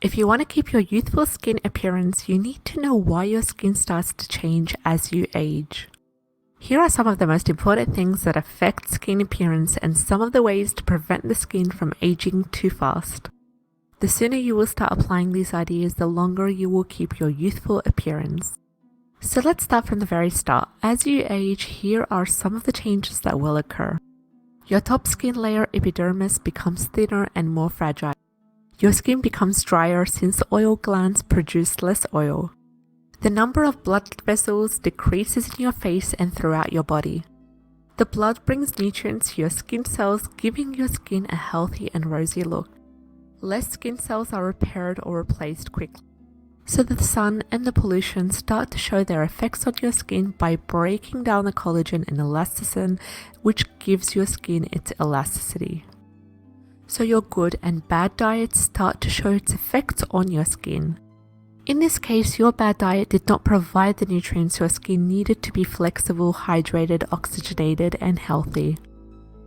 If you want to keep your youthful skin appearance, you need to know why your skin starts to change as you age. Here are some of the most important things that affect skin appearance and some of the ways to prevent the skin from aging too fast. The sooner you will start applying these ideas, the longer you will keep your youthful appearance. So let's start from the very start. As you age, here are some of the changes that will occur. Your top skin layer, epidermis, becomes thinner and more fragile. Your skin becomes drier since oil glands produce less oil. The number of blood vessels decreases in your face and throughout your body. The blood brings nutrients to your skin cells, giving your skin a healthy and rosy look. Less skin cells are repaired or replaced quickly. So the sun and the pollution start to show their effects on your skin by breaking down the collagen and elasticin, which gives your skin its elasticity. So your good and bad diets start to show its effects on your skin. In this case, your bad diet did not provide the nutrients your skin needed to be flexible, hydrated, oxygenated, and healthy.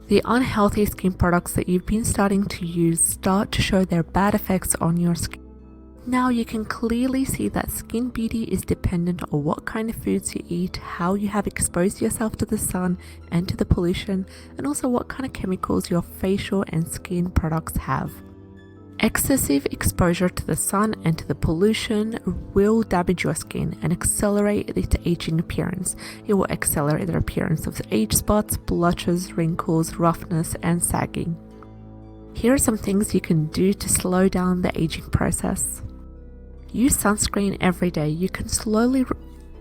The unhealthy skin products that you've been starting to use start to show their bad effects on your skin. Now you can clearly see that skin beauty is dependent on what kind of foods you eat, how you have exposed yourself to the sun and to the pollution, and also what kind of chemicals your facial and skin products have. Excessive exposure to the sun and to the pollution will damage your skin and accelerate its aging appearance. It will accelerate the appearance of age spots, blotches, wrinkles, roughness, and sagging. Here are some things you can do to slow down the aging process. Use sunscreen every day. You can slowly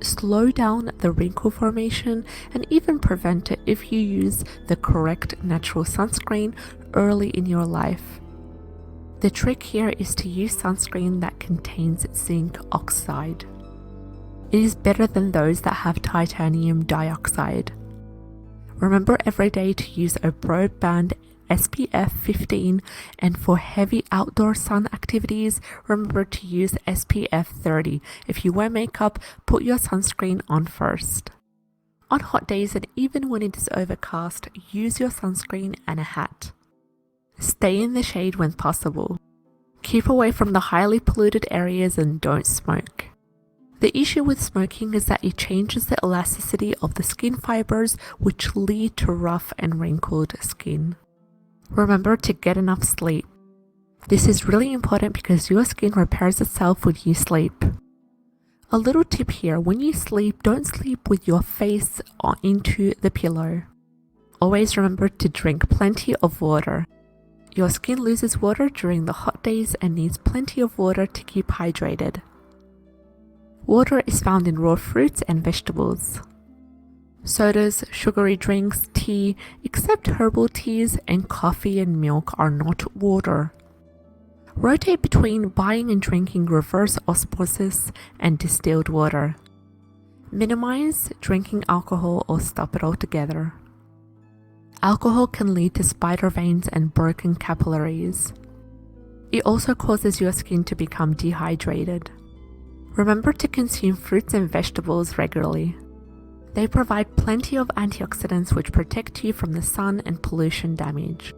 slow down the wrinkle formation and even prevent it if you use the correct natural sunscreen early in your life. The trick here is to use sunscreen that contains zinc oxide. It is better than those that have titanium dioxide. Remember every day to use a broadband SPF 15, and for heavy outdoor sun activities, remember to use SPF 30. If you wear makeup, put your sunscreen on first. On hot days and even when it is overcast, use your sunscreen and a hat. Stay in the shade when possible. Keep away from the highly polluted areas and don't smoke. The issue with smoking is that it changes the elasticity of the skin fibers, which lead to rough and wrinkled skin. Remember to get enough sleep. This is really important because your skin repairs itself when you sleep. A little tip here, when you sleep, don't sleep with your face into the pillow. Always remember to drink plenty of water. Your skin loses water during the hot days and needs plenty of water to keep hydrated. Water is found in raw fruits and vegetables. Sodas, sugary drinks, tea, except herbal teas, and coffee and milk are not water. Rotate between buying and drinking reverse osmosis and distilled water. Minimize drinking alcohol or stop it altogether. Alcohol can lead to spider veins and broken capillaries. It also causes your skin to become dehydrated. Remember to consume fruits and vegetables regularly. They provide plenty of antioxidants which protect you from the sun and pollution damage.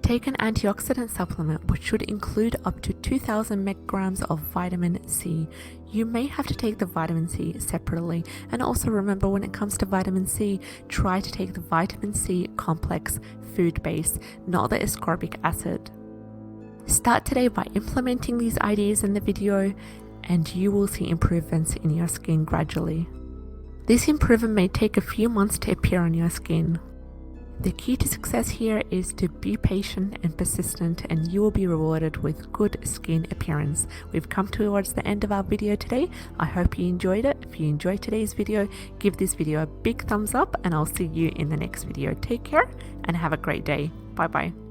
Take an antioxidant supplement which should include up to 2,000 micrograms of vitamin C. You may have to take the vitamin C separately, and also remember when it comes to vitamin C, try to take the vitamin C complex food base, not the ascorbic acid. Start today by implementing these ideas in the video and you will see improvements in your skin gradually. This improvement may take a few months to appear on your skin. The key to success here is to be patient and persistent, and you will be rewarded with good skin appearance. We've come towards the end of our video today. I hope you enjoyed it. If you enjoyed today's video, give this video a big thumbs up and I'll see you in the next video. Take care and have a great day. Bye bye.